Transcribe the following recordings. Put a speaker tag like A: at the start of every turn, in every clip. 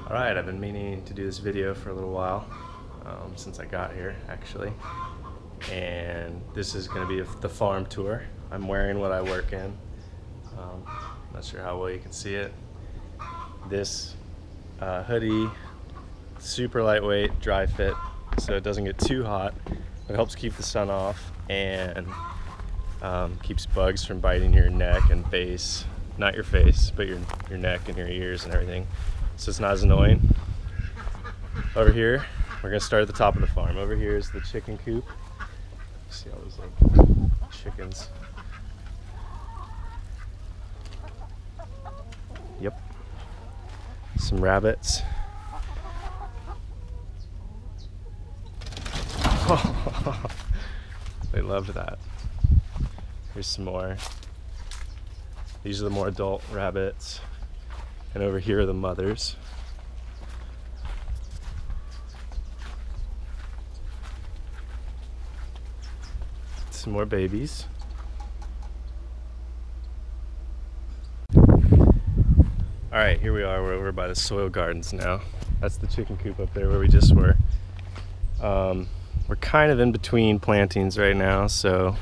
A: Alright, I've been meaning to do this video for a little while, since I got here actually, and this is going to be the farm tour. I'm wearing what I work in. Not sure how well you can see it. This hoodie, super lightweight, dry fit, so it doesn't get too hot. It helps keep the sun off and keeps bugs from biting your neck and face. Not your face, but your neck and your ears and everything. So it's not as annoying. Over here, we're gonna start at the top of the farm. Over here is the chicken coop. See all those like chickens. Yep. Some rabbits. They loved that. Here's some more. These are the more adult rabbits. And over here are the mothers. Some more babies. Alright, here we are. We're over by the soil gardens now. That's the chicken coop up there where we just were. We're kind of in between plantings right now, so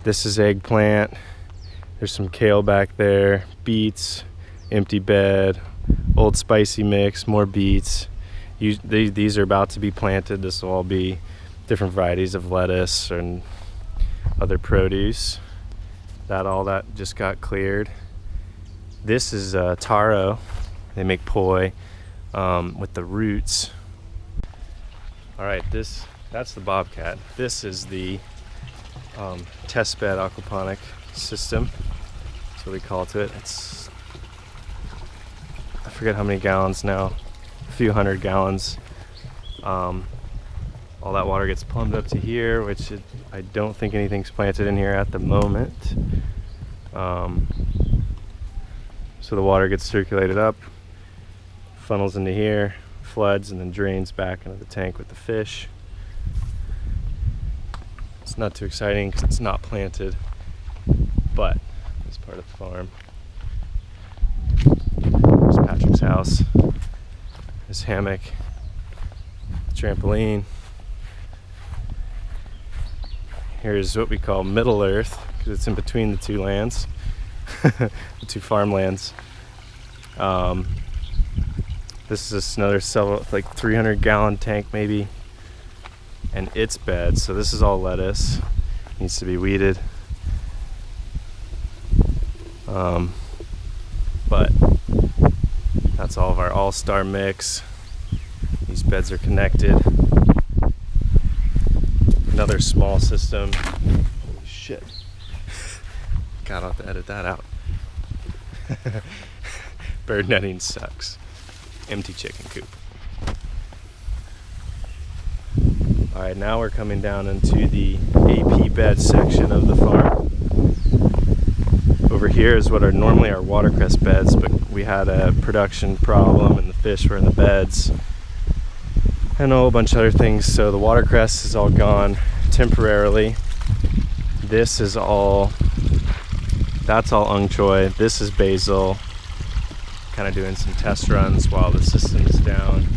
A: this is eggplant. There's some kale back there, beets, empty bed, old spicy mix, more beets. These are about to be planted. This will all be different varieties of lettuce and other produce. All that just got cleared. This is taro. They make poi with the roots. All right, that's the bobcat. This is the test bed aquaponic system. That's what we call it. It's, I forget how many gallons now, a few hundred gallons. All that water gets plumbed up to here, which I don't think anything's planted in here at the moment. So the water gets circulated up, funnels into here, floods, and then drains back into the tank with the fish. It's not too exciting because it's not planted, but it's part of the farm. There's Patrick's house, his hammock, trampoline. Here's what we call Middle Earth because it's in between the two lands, the two farmlands. This is another like 300-gallon tank maybe, and it's bed. So this is all lettuce. Needs to be weeded. But that's all of our all-star mix. These beds are connected. Another small system. Shit. God, I'll have to edit that out. Bird netting sucks. Empty chicken coop. Alright, now we're coming down into the AP bed section of the farm. Over here is what are normally our watercress beds, but we had a production problem and the fish were in the beds and a whole bunch of other things, so the watercress is all gone temporarily. This is all, that's all ung choi. This is basil. Kind of doing some test runs while the system is down.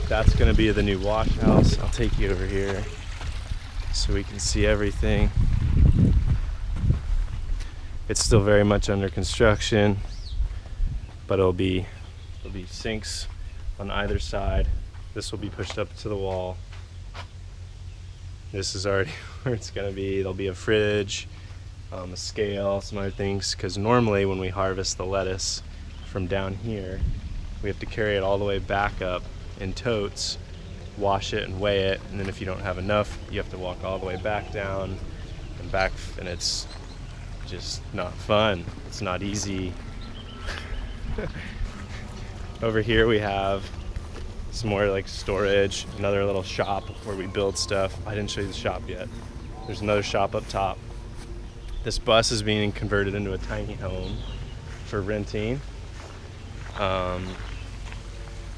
A: That's going to be the new wash house. I'll take you over here so we can see everything. It's still very much under construction, but it'll be sinks on either side. This will be pushed up to the wall. This is already where it's going to be. There'll be a fridge, a scale, some other things, because normally when we harvest the lettuce from down here, we have to carry it all the way back up in totes, wash it and weigh it, and then if you don't have enough, you have to walk all the way back down and back, and it's just not fun. It's not easy. Over here we have some more like storage, another little shop where we build stuff. I didn't show you the shop yet. There's another shop up top. This bus is being converted into a tiny home for renting. I'm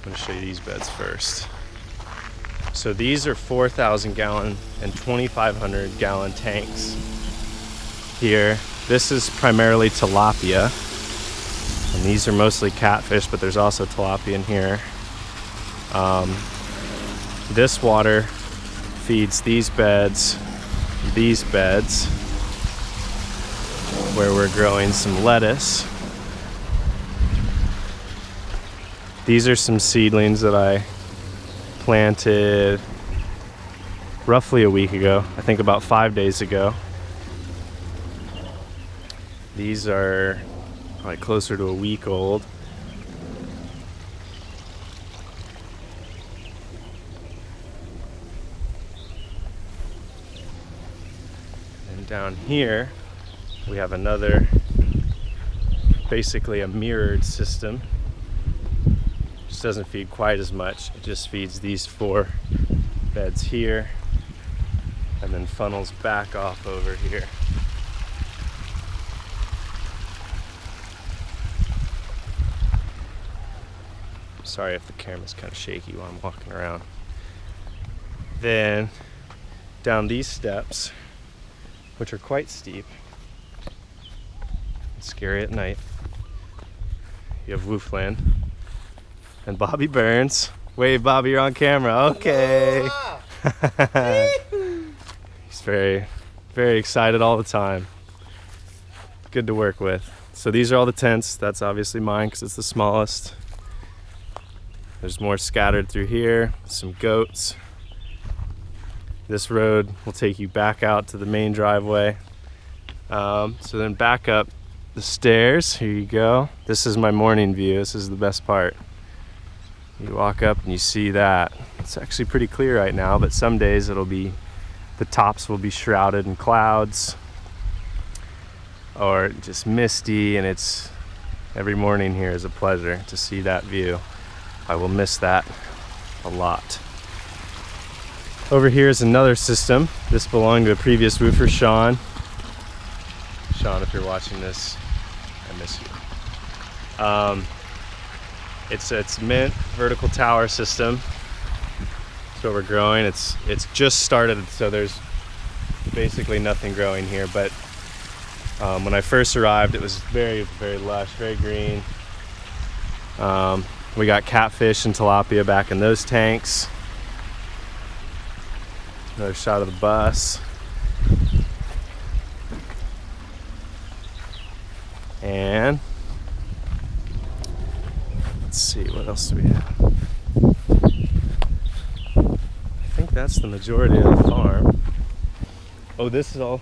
A: going to show you these beds first. So these are 4,000 gallon and 2,500 gallon tanks here. This is primarily tilapia. And these are mostly catfish, but there's also tilapia in here. This water feeds these beds, where we're growing some lettuce. These are some seedlings that I planted roughly a week ago, I think about 5 days ago. These are probably closer to a week old. And down here we have another, basically a mirrored system. Just doesn't feed quite as much. It just feeds these 4 beds here and then funnels back off over here. Sorry if the camera's kind of shaky while I'm walking around. Then down these steps, which are quite steep, it's scary at night, you have Woofland and Bobby Burns. Wave, Bobby, you're on camera. Okay. He's very, very excited all the time. Good to work with. So these are all the tents. That's obviously mine because it's the smallest. There's more scattered through here, some goats. This road will take you back out to the main driveway. So then back up the stairs, here you go. This is my morning view, this is the best part. You walk up and you see that. It's actually pretty clear right now, but some days the tops will be shrouded in clouds or just misty, and every morning here is a pleasure to see that view. I will miss that a lot. Over here is another system. This belonged to a previous roofer, Sean. Sean, if you're watching this, I miss you. It's mint vertical tower system. That's what we're growing. It's just started, so there's basically nothing growing here. But when I first arrived, it was very, very lush, very green. We got catfish and tilapia back in those tanks. Another shot of the bus. And let's see, what else do we have? I think that's the majority of the farm. Oh, this is all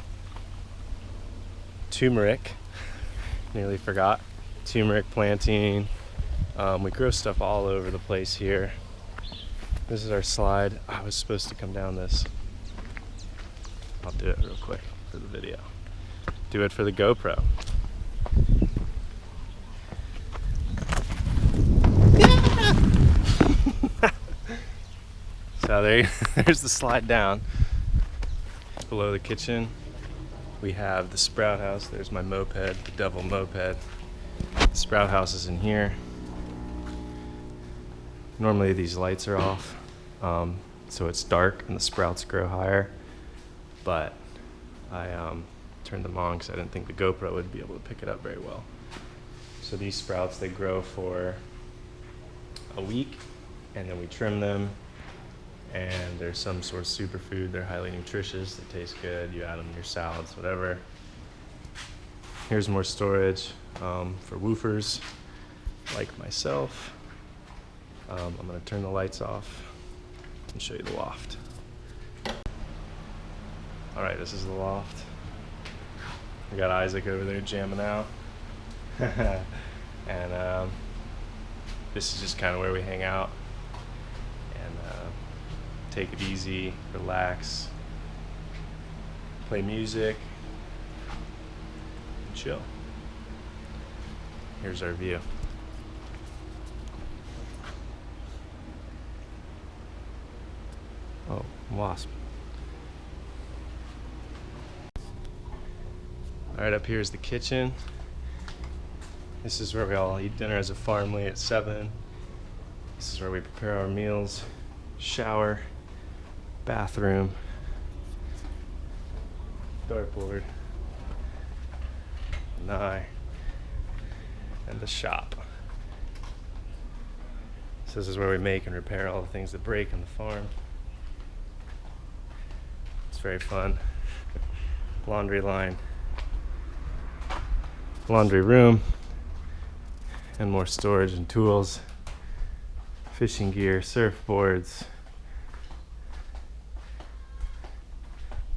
A: turmeric. Nearly forgot. Turmeric planting. We grow stuff all over the place here. This is our slide. I was supposed to come down this. I'll do it real quick for the video. Do it for the GoPro. So there's the slide down. Below the kitchen, we have the sprout house. There's my moped, the devil moped. The sprout house is in here. Normally these lights are off, so it's dark and the sprouts grow higher, but I turned them on because I didn't think the GoPro would be able to pick it up very well. So these sprouts, they grow for a week, and then we trim them, and they're some sort of superfood. They're highly nutritious, they taste good, you add them in your salads, whatever. Here's more storage for woofers like myself. I'm going to turn the lights off and show you the loft. Alright, this is the loft. We got Isaac over there jamming out. And this is just kind of where we hang out and take it easy, relax, play music, and chill. Here's our view. Oh, wasp. Alright, up here is the kitchen. This is where we all eat dinner as a family at 7. This is where we prepare our meals. Shower, bathroom, dartboard, and the shop. So this is where we make and repair all the things that break on the farm. It's very fun. Laundry line, laundry room, and more storage and tools, fishing gear, surfboards,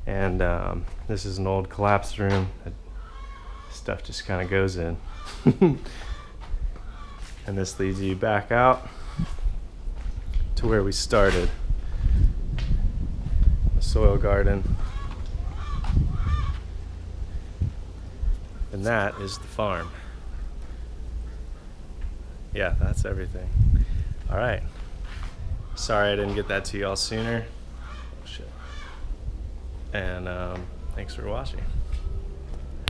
A: and this is an old collapsed room that stuff just kind of goes in. And this leads you back out to where we started, the soil garden. And that is the farm. Yeah, that's everything. All right. Sorry I didn't get that to y'all sooner. Oh, shit. And thanks for watching.